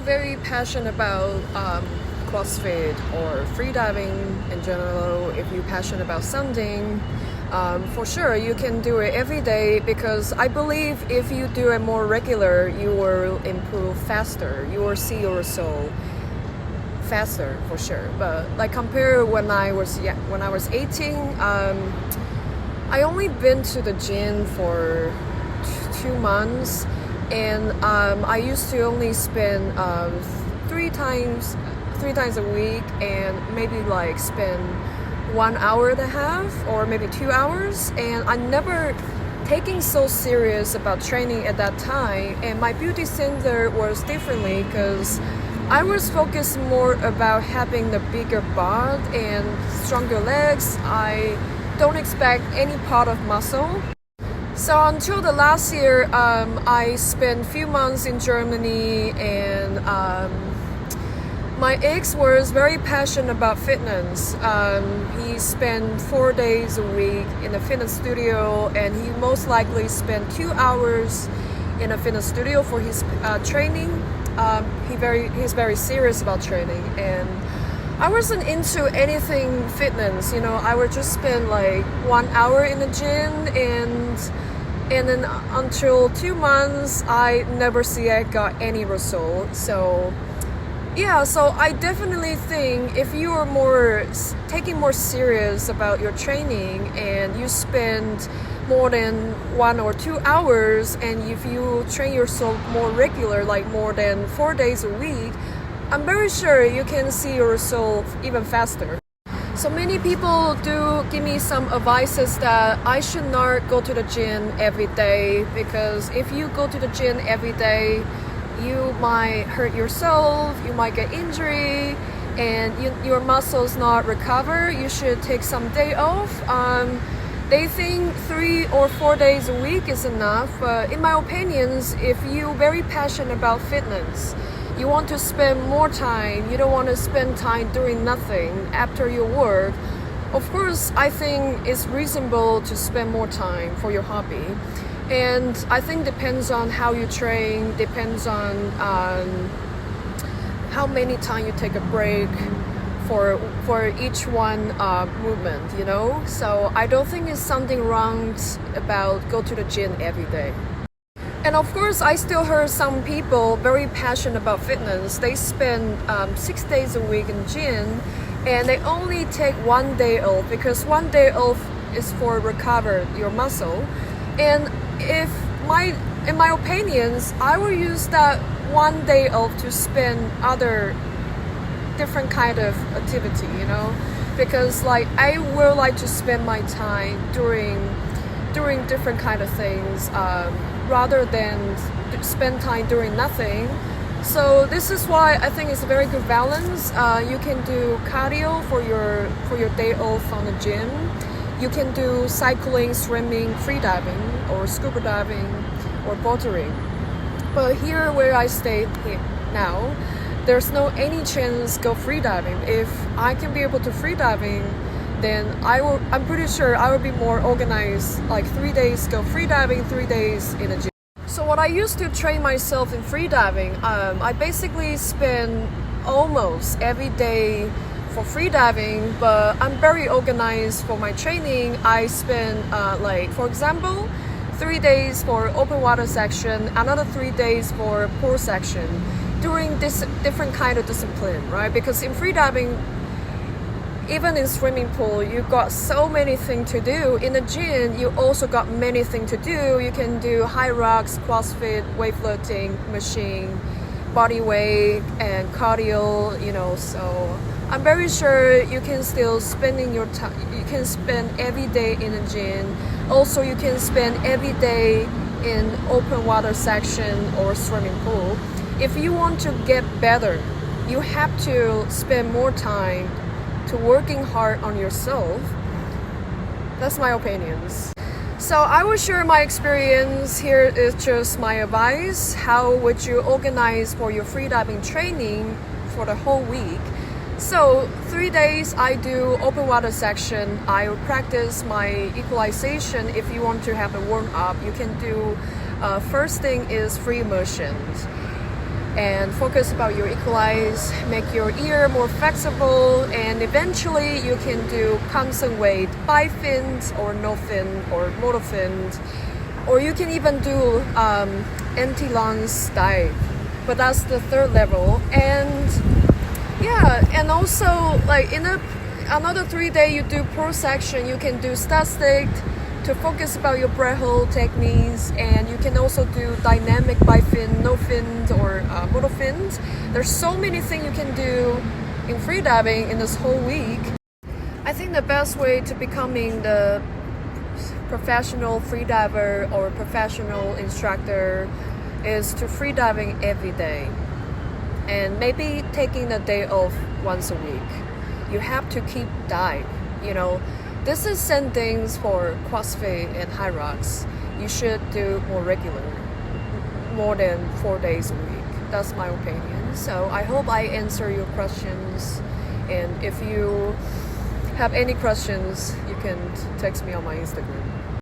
very passionate about CrossFit or freediving in general, if you're passionate about something, for sure you can do it every day because I believe if you do it more regular, you will improve faster. You will see your result faster for sure. But like compared when I was 18, I only been to the gym for 2 months, and I used to only spend three times a week, and maybe like spend 1 hour and a half or maybe 2 hours, and I never taking so serious about training at that time. And my beauty standard was differently because I was focused more about having the bigger butt and stronger legs. I don't expect any part of muscle. So until the last year, I spent a few months in Germany, and my ex was very passionate about fitness. He spent 4 days a week in a fitness studio, and he most likely spent 2 hours in a fitness studio for his training. He's very serious about training, and I wasn't into anything fitness. I would just spend like 1 hour in the gym, and then until 2 months, I never see I got any result. So I definitely think if you are taking more serious about your training and you spend more than 1 or 2 hours, and if you train yourself more regular, like more than 4 days a week, I'm very sure you can see your result even faster. So many people do give me some advices that I should not go to the gym every day, because if you go to the gym every day, you might hurt yourself, you might get injury, and your muscles not recover. You should take some day off. They think 3 or 4 days a week is enough, but in my opinions, if you're very passionate about fitness, you want to spend more time, you don't want to spend time doing nothing after your work, of course, I think it's reasonable to spend more time for your hobby. And I think depends on how you train, depends on how many time you take a break for each one movement, So I don't think it's something wrong about go to the gym every day. And of course, I still heard some people very passionate about fitness. They spend 6 days a week in gym, and they only take 1 day off because 1 day off is for recover your muscle. And in my opinions, I will use that 1 day off to spend other different kind of activity, because like I will like to spend my time doing different kind of things rather than spend time doing nothing. So this is why I think it's a very good balance. You can do cardio for your day off on the gym. You can do cycling, swimming, freediving, or scuba diving, or bouldering. But here where I stay now, there's no any chance go freediving. If I can be able to freediving, then I'm pretty sure I will be more organized, like 3 days go freediving, 3 days in a gym. So what I used to train myself in freediving, I basically spend almost every day for freediving, but I'm very organized for my training. I spend for example, 3 days for open water section, another 3 days for pool section, doing this different kind of discipline, right? Because in freediving, even in swimming pool, you got so many things to do. In the gym, you also got many things to do. You can do high rocks, CrossFit, weightlifting, machine, body weight, and cardio, so I'm very sure you can still spending your time. You can spend every day in the gym. Also, you can spend every day in open water section or swimming pool. If you want to get better, you have to spend more time to working hard on yourself. That's my opinions. So I will share my experience. Here is just my advice. How would you organize for your freediving training for the whole week? So 3 days I do open water section. I will practice my equalization. If you want to have a warm up, you can do first thing is free immersion. and focus about your equalize, make your ear more flexible, and eventually you can do constant weight bifins or no fin or monofin, or you can even do anti-lunge dive, but that's the third level. And yeah, and also like in another 3 day you do pro section, you can do static to focus about your breath hold techniques, and you can also do dynamic bifin, no fin, or monofin. There's so many things you can do in freediving in this whole week. I think the best way to becoming the professional freediver or professional instructor is to freediving every day, and maybe taking a day off once a week. You have to keep dive, you know. This is same things for CrossFit and High Rocks. You should do more regular, more than 4 days a week. That's my opinion. So I hope I answer your questions. And if you have any questions, you can text me on my Instagram.